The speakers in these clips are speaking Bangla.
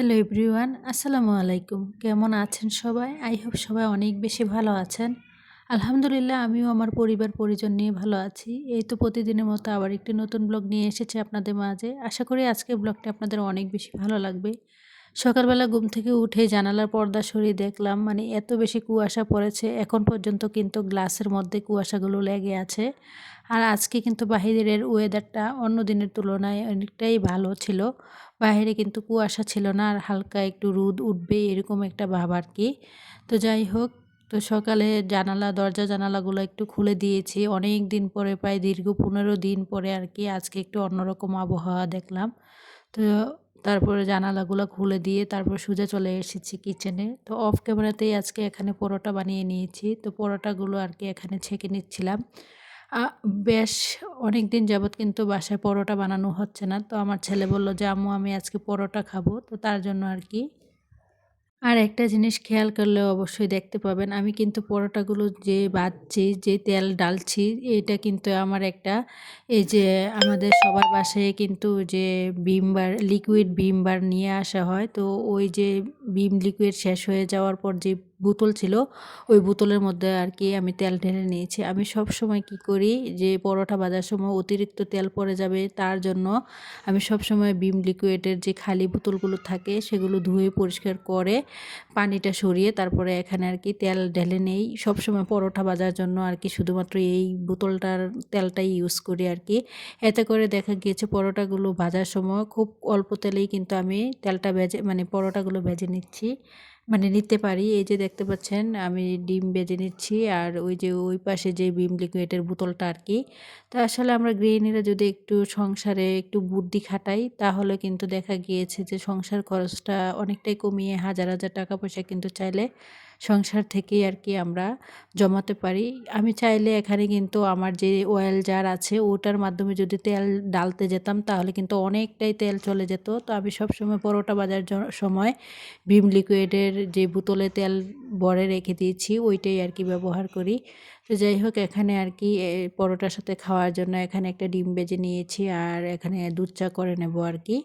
হ্যালো এভরিওয়ান, আসসালামু আলাইকুম। কেমন আছেন সবাই? আই হোপ সবাই অনেক বেশি ভালো আছেন। আলহামদুলিল্লাহ আমিও আমার পরিবার পরিজন নিয়ে ভালো আছি। এই তো প্রতিদিনের মতো আবার একটি নতুন ব্লগ নিয়ে এসেছি আপনাদের মাঝে। আশা করি আজকের ব্লগটা আপনাদের অনেক বেশি ভালো লাগবে। সকালবেলা ঘুম থেকে উঠে জানালার পর্দা সরিয়ে দেখলাম মানে এত বেশি কুয়াশা পড়েছে, এখন পর্যন্ত কিন্তু গ্লাসের মধ্যে কুয়াশাগুলো লেগে আছে। আর আজকে কিন্তু বাহিরের ওয়েদারটা অন্য দিনের তুলনায় অনেকটাই ভালো ছিল। বাইরে কিন্তু কুয়াশা ছিল না, আর হালকা একটু রোদ উঠবে এরকম একটা ভাব আর কি। তো যাই হোক, তো সকালে দরজা জানালাগুলো একটু খুলে দিয়েছি অনেক দিন পরে, প্রায় দীর্ঘ 15 দিন পরে আর কি। আজকে একটু অন্যরকম আবহাওয়া দেখলাম। তো তারপরে জানালাগুলো খুলে দিয়ে তারপর সোজা চলে এসেছি কিচেনে। তো অফ ক্যামেরাতেই আজকে এখানে পরোটা বানিয়ে নিয়েছি। তো পরোটাগুলো আর কি এখানে ছেঁকে নিচ্ছিলাম। আ বেশ অনেকদিন যাবৎ কিন্তু বাসায় পরোটা বানানো হচ্ছে না। তো আমার ছেলে বলল যে, "আম্মু আমি আজকে পরোটা খাবো।" তো তার জন্য আর কি। আর একটা জিনিস খেয়াল করলে অবশ্যই দেখতে পাবেন, আমি কিন্তু পরোটাগুলো যে ভাজছি, যে তেল ডালছি, এটা কিন্তু আমার একটা এই যে আমাদের সবার বাসায় কিন্তু যে লিকুইড ভিম বার নিয়ে আসা হয়। তো ওই যে ভিম লিকুইড শেষ হয়ে যাওয়ার পর যে বোতল ছিল, ওই বোতলের মধ্যে আর কি আমি তেল ঢেলে নিয়েছি। আমি সবসময় কি করি, যে পরোটা ভাজার সময় অতিরিক্ত তেল পড়ে যাবে তার জন্য আমি সবসময় ভিম লিকুইডের যে খালি বোতলগুলো থাকে সেগুলো ধুয়ে পরিষ্কার করে পানিটা সরিয়ে তারপরে এখানে আর কি তেল ঢেলে নেই। সবসময় পরোটা ভাজার জন্য আর কি শুধুমাত্র এই বোতলটার তেলটাই ইউজ করি আর কি। এতে করে দেখা গিয়েছে পরোটাগুলো ভাজার সময় খুব অল্প তেলেই কিন্তু আমি তেলটা ভেজে মানে পরোটাগুলো ভেজে নিচ্ছি, মানে নিতে পারি। এই যে দেখতে পাচ্ছেন আমি ডিম ভেজে নিচ্ছি, আর ওই যে ওই পাশে যে ভিম লিকুইডের বোতলটা আর কি। তো আসলে আমরা গৃহিণীরা যদি একটু সংসারে একটু বুদ্ধি খাটাই, তাহলে কিন্তু দেখা গিয়েছে যে সংসার খরচটা অনেকটাই কমিয়ে হাজার হাজার টাকা পয়সা কিন্তু চাইলে সংসার থেকেই আর কি আমরা জমাতে পারি। আমি চাইলে এখানে কিন্তু আমার যে অয়েল জার আছে ওটার মাধ্যমে যদি তেল ডালতে যেতাম তাহলে কিন্তু অনেকটাই তেল চলে যেত। তো আমি সবসময় পরোটা ভাজার সময় ভিম লিকুইডের যে বোতলে তেল ভরে রেখে দিয়েছি ওইটাই আর কি ব্যবহার করি। তো যাই হোক, এখানে আর কি পরোটার সাথে খাওয়ার জন্য এখানে একটা ডিম ভেজে নিয়েছি, আর এখানে দুধ চা করে নেব আর কি।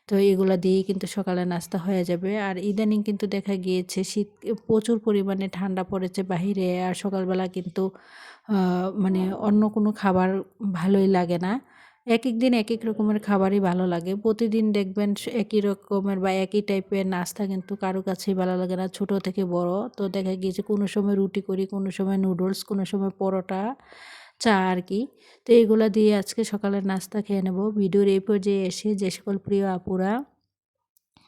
তো এগুলা দিয়েই কিন্তু সকালে নাস্তা হয়ে যাবে। আর ইদানিং কিন্তু দেখা গিয়েছে শীত প্রচুর পরিমাণে ঠান্ডা পড়েছে বাহিরে, আর সকালবেলা কিন্তু মানে অন্য কোনো খাবার ভালোই লাগে না। একেক দিন একেক রকমের খাবারই ভালো লাগে। প্রতিদিন দেখবেন একই রকমের বা একই টাইপের নাস্তা কিন্তু কারো কাছেই ভালো লাগে না, ছোট থেকে বড়। তো দেখা গিয়েছে কোনো সময় রুটি করি, কোনো সময় নুডলস, কোনো সময় পরোটা, চা আর কি। তো এগুলা দিয়ে আজকে সকালের নাস্তা খেয়ে নেব। ভিডিওর এই পর্যায়ে এসে যে সকল প্রিয় আপুরা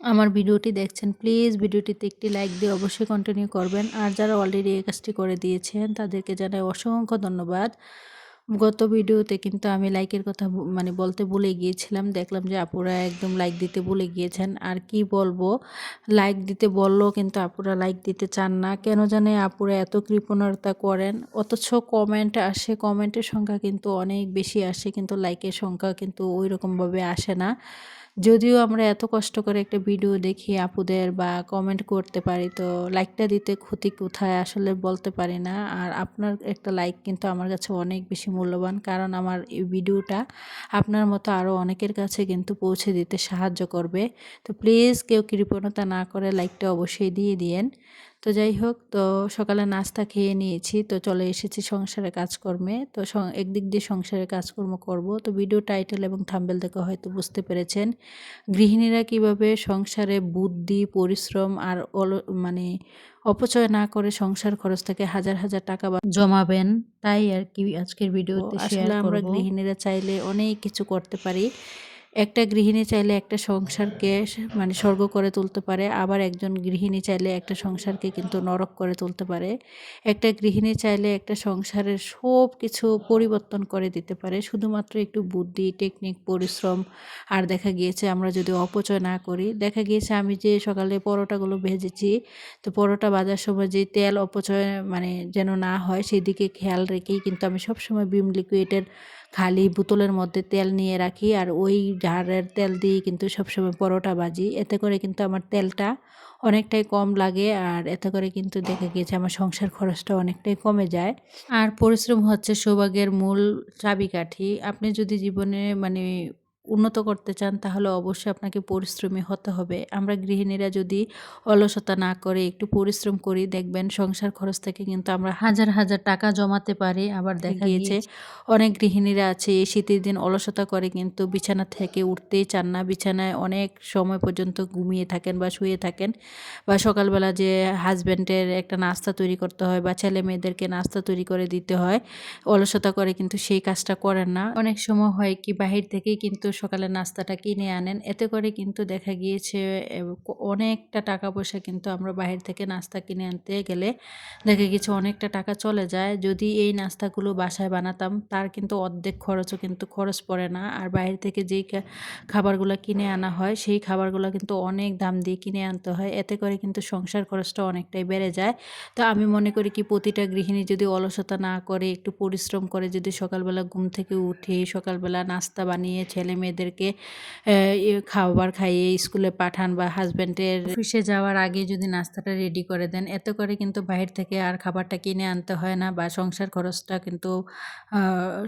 আমার ভিডিওটি দেখছেন, প্লিজ ভিডিওটিতে একটি লাইক দিয়ে অবশ্যই কন্টিনিউ করবেন। আর যারা অলরেডি এই কাজটি করে দিয়েছেন তাদেরকে জানাই অসংখ্য ধন্যবাদ। গত ভিডিওতে কিন্তু আমি লাইকের কথা মানে বলতে ভুলে গিয়েছিলাম। দেখলাম যে আপুরা একদম লাইক দিতে ভুলে গিয়েছেন। আর কি বলবো, লাইক দিতে বললেও কিন্তু আপুরা লাইক দিতে চান না। কেন জানি আপুরা এত কৃপণতা করেন। অথচ কমেন্ট আসে, কমেন্টের সংখ্যা কিন্তু অনেক বেশি আসে, কিন্তু লাইকের সংখ্যা কিন্তু ওইরকমভাবে আসে না। যদিও আমরা এত কষ্ট করে একটা ভিডিও দেখি আপুদের বা কমেন্ট করতে পারি, তো লাইকটা দিতে ক্ষতি কোথায় আসলে বলতে পারি না। আর আপনার একটা লাইক কিন্তু আমার কাছে অনেক বেশি মূল্যবান, কারণ আমার এই ভিডিওটা আপনার মতো আরও অনেকের কাছে কিন্তু পৌঁছে দিতে সাহায্য করবে। তো প্লিজ কেউ কৃপণতা না করে লাইকটা অবশ্যই দিয়ে দিয়েন। তো যাই হোক, তো সকালে নাস্তা খেয়ে নিয়েছি, তো চলে এসেছি সংসারের কাজকর্মে। তো একদিক দিয়ে সংসারের কাজকর্ম করব। তো ভিডিও টাইটেল এবং থাম্বনেল দেখে হয়তো বুঝতে পেরেছেন গৃহিণীরা কিভাবে সংসারে বুদ্ধি, পরিশ্রম আর মানে অপচয় না করে সংসার খরচ থেকে হাজার হাজার টাকা জমাবেন। তাই আর কি আজকের ভিডিওতে শেয়ার করব। আসলে আমরা গৃহিণীরা চাইলে অনেক কিছু করতে পারি। একটা গৃহিণী চাইলে একটা সংসারকে মানে স্বর্গ করে তুলতে পারে, আবার একজন গৃহিণী চাইলে একটা সংসারকে কিন্তু নরক করে তুলতে পারে। একটা গৃহিণী চাইলে একটা সংসারের সব কিছু পরিবর্তন করে দিতে পারে, শুধুমাত্র একটু বুদ্ধি, টেকনিক, পরিশ্রম। আর দেখা গিয়েছে আমরা যদি অপচয় না করি, দেখা গিয়েছে আমি যে সকালে পরোটাগুলো ভেজেছি, তো পরোটা ভাজার সময় যে তেল অপচয় মানে যেন না হয় সেদিকে খেয়াল রেখেই কিন্তু আমি সবসময় ভিম লিকুইডের খালি বোতলের মধ্যে তেল নিয়ে রাখি, আর ওই জারের তেল দিয়েই কিন্তু সবসময় পরোটা ভাজি। এতে করে কিন্তু আমার তেলটা অনেকটাই কম লাগে, আর এতে করে কিন্তু দেখা গিয়েছে আমার সংসার খরচটা অনেকটাই কমে যায়। আর পরিশ্রম হচ্ছে সৌভাগ্যের মূল চাবিকাঠি। আপনি যদি জীবনে মানে উন্নত করতে চান তাহলে অবশ্যই আপনাকে পরিশ্রমী হতে হবে। আমরা গৃহিণীরা যদি অলসতা না করে একটু পরিশ্রম করি, দেখবেন সংসার খরচ থেকে কিন্তু আমরা হাজার হাজার টাকা জমাতে পারি। আবার দেখা গিয়েছে অনেক গৃহিণীরা আছে এই শীতের দিন অলসতা করে কিন্তু বিছানা থেকে উঠতেই চান না, বিছানায় অনেক সময় পর্যন্ত ঘুমিয়ে থাকেন বা শুয়ে থাকেন, বা সকালবেলা যে হাজব্যান্ডের একটা নাস্তা তৈরি করতে হয় বা ছেলে মেয়েদেরকে নাস্তা তৈরি করে দিতে হয়, অলসতা করে কিন্তু সেই কাজটা করেন না। অনেক সময় হয় কি বাহির থেকেই কিন্তু সকালের নাস্তাটা কিনে আনেন, এতে করে কিন্তু দেখা গিয়েছে অনেকটা টাকা পয়সা কিন্তু আমরা বাহির থেকে নাস্তা কিনে আনতে গেলে দেখা গেছে অনেকটা টাকা চলে যায়। যদি এই নাস্তাগুলো বাসায় বানাতাম তার কিন্তু অর্ধেক খরচও কিন্তু খরচ পড়ে না। আর বাইরে থেকে যেই খাবারগুলো কিনে আনা হয় সেই খাবারগুলো কিন্তু অনেক দাম দিয়ে কিনে আনতে হয়, এতে করে কিন্তু সংসার খরচটা অনেকটাই বেড়ে যায়। তো আমি মনে করি কি প্রতিটা গৃহিণী যদি অলসতা না করে একটু পরিশ্রম করে, যদি সকালবেলা ঘুম থেকে উঠে সকালবেলা নাস্তা বানিয়ে ছেলে মেয়েদেরকে খাবার খাইয়ে স্কুলে পাঠান বা হাজব্যান্ডের অফিসে যাওয়ার আগে যদি নাস্তাটা রেডি করে দেন, এতে করে কিন্তু বাইরে থেকে আর খাবারটা কিনে আনতে হয় না, বা সংসার খরচটা কিন্তু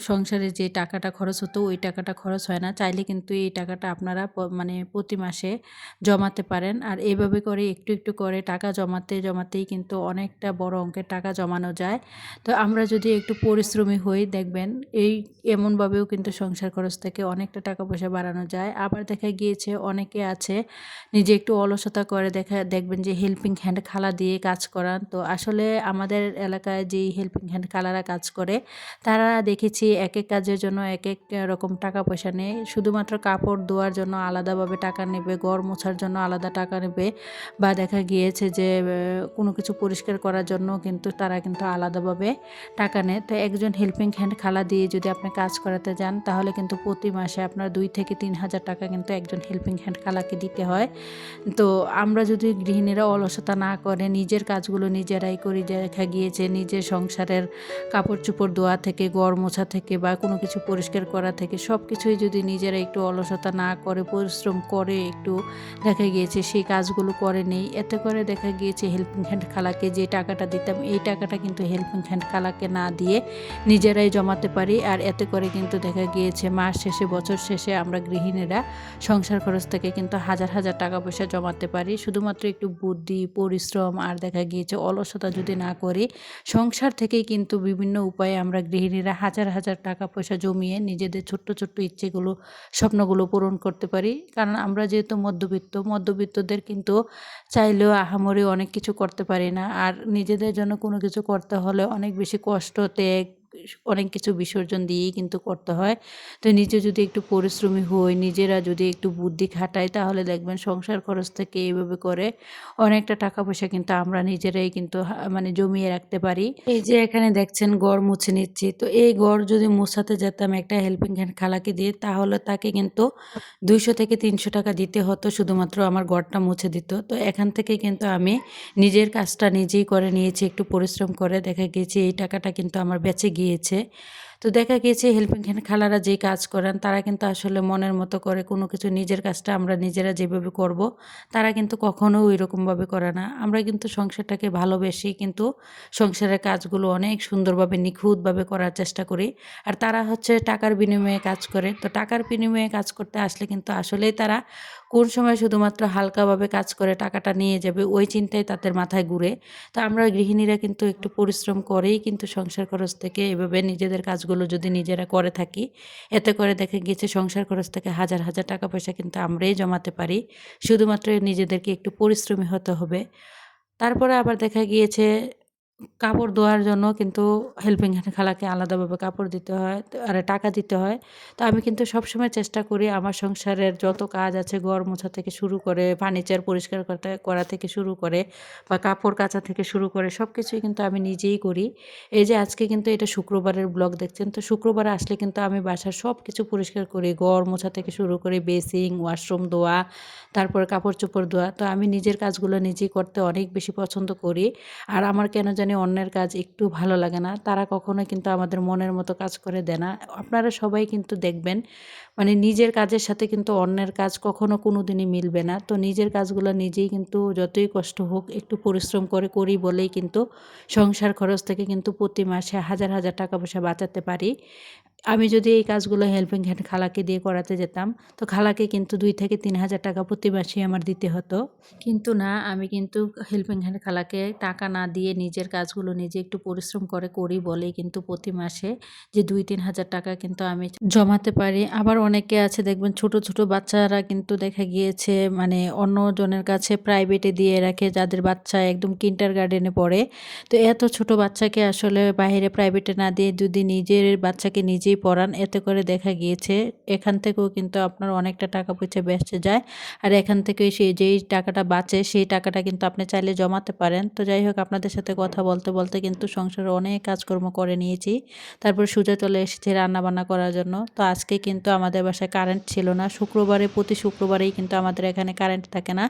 সংসারে যে টাকাটা খরচ হতো ওই টাকাটা খরচ হয় না। চাইলে কিন্তু এই টাকাটা আপনারা মানে প্রতি মাসে জমাতে পারেন। আর এইভাবে করে একটু একটু করে টাকা জমাতে জমাতেই কিন্তু অনেকটা বড় অঙ্কের টাকা জমানো যায়। তো আমরা যদি একটু পরিশ্রমী হই, দেখবেন এমনভাবেও কিন্তু সংসার খরচ থেকে অনেকটা টাকা পয়সা বাড়ানো যায়। আবার দেখা গিয়েছে অনেকে আছে নিজে একটু অলসতা করে, দেখবেন যে হেল্পিং হ্যান্ড খালা দিয়ে কাজ করান। তো আসলে আমাদের এলাকায় যেই হেল্পিং হ্যান্ড খালারা কাজ করে তারা দেখেছি এক এক কাজের জন্য এক এক রকম টাকা পয়সা নেয়। শুধুমাত্র কাপড় ধোয়ার জন্য আলাদাভাবে টাকা নেবে, ঘর মোছার জন্য আলাদা টাকা নেবে, বা দেখা গিয়েছে যে কোনো কিছু পরিষ্কার করার জন্য কিন্তু তারা কিন্তু আলাদাভাবে টাকা নেয়। তো একজন হেল্পিং হ্যান্ড খালা দিয়ে যদি আপনি কাজ করাতে যান তাহলে কিন্তু প্রতি মাসে আপনার 2 থেকে 3 হাজার টাকা কিন্তু একজন হেল্পিং হ্যান্ড খালাকে দিতে হয়। তো আমরা যদি গৃহিণীরা অলসতা না করে নিজের কাজগুলো নিজেরাই করি, দেখা গিয়েছে নিজের সংসারের কাপড় চোপড় ধোয়া থেকে ঘর মোছা থেকে বা কোনো কিছু পরিষ্কার করা থেকে সব কিছুই যদি নিজেরা একটু অলসতা না করে পরিশ্রম করে একটু দেখা গিয়েছে সেই কাজগুলো করে নেই, এতে করে দেখা গিয়েছে হেল্পিং হ্যান্ড খালাকে যে টাকাটা দিতাম এই টাকাটা কিন্তু হেল্পিং হ্যান্ড খালাকে না দিয়ে নিজেরাই জমাতে পারি। আর এতে করে কিন্তু দেখা গিয়েছে মাস শেষে বছর শেষে আমরা গৃহিণীরা সংসার খরচ থেকে কিন্তু হাজার হাজার টাকা পয়সা জমাতে পারি, শুধুমাত্র একটু বুদ্ধি পরিশ্রম আর দেখা গিয়েছে অলসতা যদি না করি। সংসার থেকেই কিন্তু বিভিন্ন উপায়ে আমরা গৃহিণীরা হাজার হাজার টাকা পয়সা জমিয়ে নিজেদের ছোট্ট ছোট্ট ইচ্ছেগুলো স্বপ্নগুলো পূরণ করতে পারি। কারণ আমরা যেহেতু মধ্যবিত্তদের কিন্তু চাইলেও আহামরি অনেক কিছু করতে পারি না। আর নিজেদের জন্য কোনো কিছু করতে হলে অনেক বেশি কষ্ট ত্যাগ অনেক কিছু বিসর্জন দিয়েই কিন্তু করতে হয়। তো নিজে যদি একটু পরিশ্রমী হই, নিজেরা যদি একটু বুদ্ধি খাটাই তাহলে দেখবেন সংসার খরচ থেকে এইভাবে করে অনেকটা টাকা পয়সা কিন্তু আমরা নিজেরাই কিন্তু মানে জমিয়ে রাখতে পারি। এই যে এখানে দেখছেন ঘর মুছে নিচ্ছি, তো এই ঘর যদি মুছাতে যেতাম একটা হেল্পিং হ্যান্ড খালাকে দিয়ে তাহলে তাকে কিন্তু 200 থেকে 300 টাকা দিতে হতো, শুধুমাত্র আমার ঘরটা মুছে দিত। তো এখান থেকে কিন্তু আমি নিজের কাজটা নিজেই করে নিয়েছি, একটু পরিশ্রম করে দেখা গিয়েছে এই টাকাটা কিন্তু আমার বেঁচে গিয়েছে। তো দেখা গিয়েছে হেল্পিং হ্যান্ড খালারা যেই কাজ করেন তারা কিন্তু আসলে মনের মতো করে কোনো কিছু, নিজের কাজটা আমরা নিজেরা যেভাবে করব তারা কিন্তু কখনো ওই রকমভাবে করে না। আমরা কিন্তু সংসারটাকে ভালোবেসে কিন্তু সংসারের কাজগুলো অনেক সুন্দরভাবে নিখুঁতভাবে করার চেষ্টা করি। আর তারা হচ্ছে টাকার বিনিময়ে কাজ করে। তো টাকার বিনিময়ে কাজ করতে আসলে কিন্তু আসলেই তারা কোন সময় শুধুমাত্র হালকাভাবে কাজ করে টাকাটা নিয়ে যাবে ওই চিন্তাই তাদের মাথায় ঘুরে। তো আমরা গৃহিণীরা কিন্তু একটু পরিশ্রম করেই কিন্তু সংসার খরচ থেকে এভাবে নিজেদের কাজগুলো যদি নিজেরা করে থাকি, এতে করে দেখা গিয়েছে সংসার খরচ থেকে হাজার হাজার টাকা পয়সা কিন্তু আমরাই জমাতে পারি। শুধুমাত্র নিজেদেরকে একটু পরিশ্রমী হতে হবে। তারপরে আবার দেখা গিয়েছে কাপড় ধোয়ার জন্য কিন্তু হেল্পিং হ্যান্ড খালাকে আলাদাভাবে কাপড় দিতে হয়, আর টাকা দিতে হয়। তো আমি কিন্তু সবসময় চেষ্টা করি আমার সংসারের যত কাজ আছে ঘর মোছা থেকে শুরু করে ফার্নিচার পরিষ্কার করা থেকে শুরু করে বা কাপড় কাচা থেকে শুরু করে সব কিছুই কিন্তু আমি নিজেই করি। এই যে আজকে কিন্তু এটা শুক্রবারের ব্লগ দেখছেন, তো শুক্রবার আসলে কিন্তু আমি বাসার সব কিছু পরিষ্কার করি, ঘর মোছা থেকে শুরু করে বেসিং ওয়াশরুম ধোয়া, তারপরে কাপড় চোপড় ধোয়া। তো আমি নিজের কাজগুলো নিজেই করতে অনেক বেশি পছন্দ করি। আর আমার কেন জানি অন্যের কাজ একটু ভালো লাগে না, তারা কখনোই কিন্তু আমাদের মনের মতো কাজ করে দেয় না। আপনারা সবাই কিন্তু দেখবেন মানে নিজের কাজের সাথে কিন্তু অন্যের কাজ কখনো কোনো দিনই মিলবে না। তো নিজের কাজগুলো নিজেই কিন্তু যতই কষ্ট হোক একটু পরিশ্রম করে করি বলেই কিন্তু সংসার খরচ থেকে কিন্তু প্রতি মাসে হাজার হাজার টাকা পয়সা বাঁচাতে পারি। আমি যদি এই কাজগুলো হেল্পিং হ্যান্ড খালাকে দিয়ে করাতে যেতাম, তো খালাকে কিন্তু ২ থেকে ৩,০০০ টাকা প্রতি মাসে আমার দিতে হতো। কিন্তু না, আমি কিন্তু হেল্পিং হ্যান্ড খালাকে টাকা না দিয়ে নিজের কাজগুলো নিজে একটু পরিশ্রম করে করি বলেই কিন্তু প্রতি মাসে যে ২-৩,০০০ টাকা কিন্তু আমি জমাতে পারি। আবার অনেকে আছে দেখবেন ছোট, ছোট বাচ্চারা কিন্তু দেখা গিয়েছে মানে অন্যজনের কাছে প্রাইভেটে দিয়ে রাখে যাদের বাচ্চা একদম কিন্ডারগার্টেনে পড়ে। তো এত ছোট বাচ্চাকে আসলে বাইরে প্রাইভেটে না দিয়ে যদি নিজের বাচ্চাকে নিজেই পড়ান, এতে করে দেখা গিয়েছে এখান থেকেও কিন্তু আপনার অনেকটা টাকা পয়সা বেঁচে যায়। আর এখান থেকে সেই যেই টাকাটা বাঁচে সেই টাকাটা কিন্তু আপনি চাইলে জমাতে পারেন। তো যাই হোক, আপনাদের সাথে কথা বলতে, বলতে কিন্তু সংসারে অনেক কাজকর্ম করে নিয়েছি। তারপর সোজা চলে এসেছি রান্নাবান্না করার জন্য। তো আজকে কিন্তু আমাদের বাসায় কারেন্ট ছিল না। প্রতি শুক্রবারেই কিন্তু আমাদের এখানে কারেন্ট থাকে না।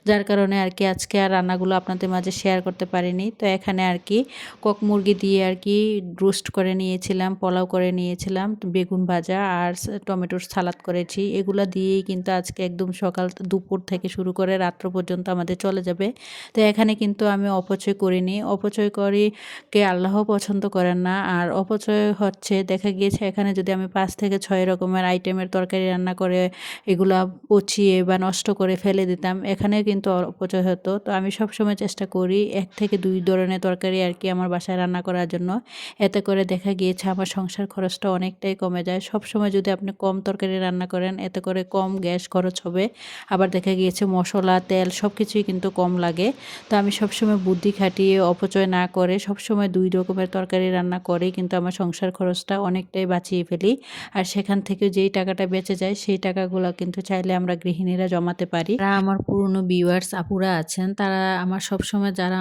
যার কারণে আরকি আজকে আর রান্নাগুলো আপনাদের মাঝে শেয়ার করতে পারিনি। তো এখানে আরকি কক মুরগি দিয়ে আরকি রোস্ট করে নিয়েছিলাম, পোলাও করে নিয়েছিলাম, বেগুন ভাজা আর টমেটোর সালাদ করেছি। এগুলা দিয়েই কিন্তু আজকে একদম সকাল দুপুর থেকে শুরু করে রাত্র পর্যন্ত আমাদের চলে যাবে। তো এখানে কিন্তু আমি অপচয় করিনি। অপচয় কে আল্লাহও পছন্দ করেন না। আর অপচয় হচ্ছে দেখা গিয়েছে এখানে যদি আমি ৫ থেকে ৬ রকমের আইটেমের তরকারি রান্না করে এগুলা পচিয়ে বা নষ্ট করে ফেলে দিতাম, এখানে কিন্তু অপচয় হতো। তো আমি সবসময় চেষ্টা করি ১ থেকে ২ ধরনের তরকারি আরকি আমার বাসায় রান্না করার জন্য। এতে করে দেখা গিয়েছে আমার সংসার খরচটা অনেকটাই কমে যায়। সবসময় যদি আপনি কম তরকারি রান্না করেন, এতে করে কম গ্যাস খরচ হবে। আবার দেখা গিয়েছে মসলা, তেল সবকিছুই কিন্তু কম লাগে। তো আমি সবসময় বুদ্ধি খাটিয়ে অপচয় না করে সবসময় ২ রকমের তরকারি রান্না করেই কিন্তু আমার সংসার খরচটা অনেকটাই বাঁচিয়ে ফেলি। আর সেখান থেকে যেই টাকাটা বেঁচে যায় সেই টাকাগুলা কিন্তু চাইলে আমরা গৃহিণীরা জমাতে পারি। যারা আমার পুরনো ভিউয়ার্স আপুরা আছেন, তারা আমার সবসময় যারা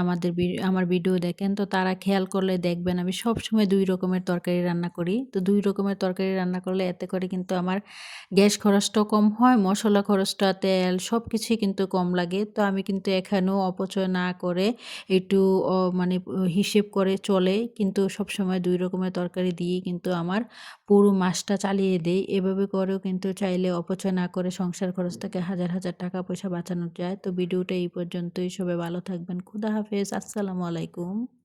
আমার ভিডিও দেখেন, তো তারা খেয়াল করলে দেখবেন আমি সবসময় ২ রকমের তরকারি রান্না করি। তো ২ রকমের তরকারি রান্না করলে এতে করে কিন্তু আমার গ্যাস খরচটাও কম হয়, মসলা খরচটা, তেল সবকিছুই কিন্তু কম লাগে। তো আমি কিন্তু এখানেও অপচয় না করে একটু মানে হিসেব করে চলে কিন্তু সবসময় ২ রকমের তরকারি দিয়েই কিন্তু আমার পুরো মাসটা চালিয়ে দেই। এভাবে করেও কিন্তু চাইলে অপচয় না করে সংসার খরচ থেকে হাজার, হাজার টাকা পয়সা বাঁচানো যায়। তো ভিডিওটা এই পর্যন্তই। সবাই ভালো থাকবেন। খুদা হাফেজ। আসসালামু আলাইকুম।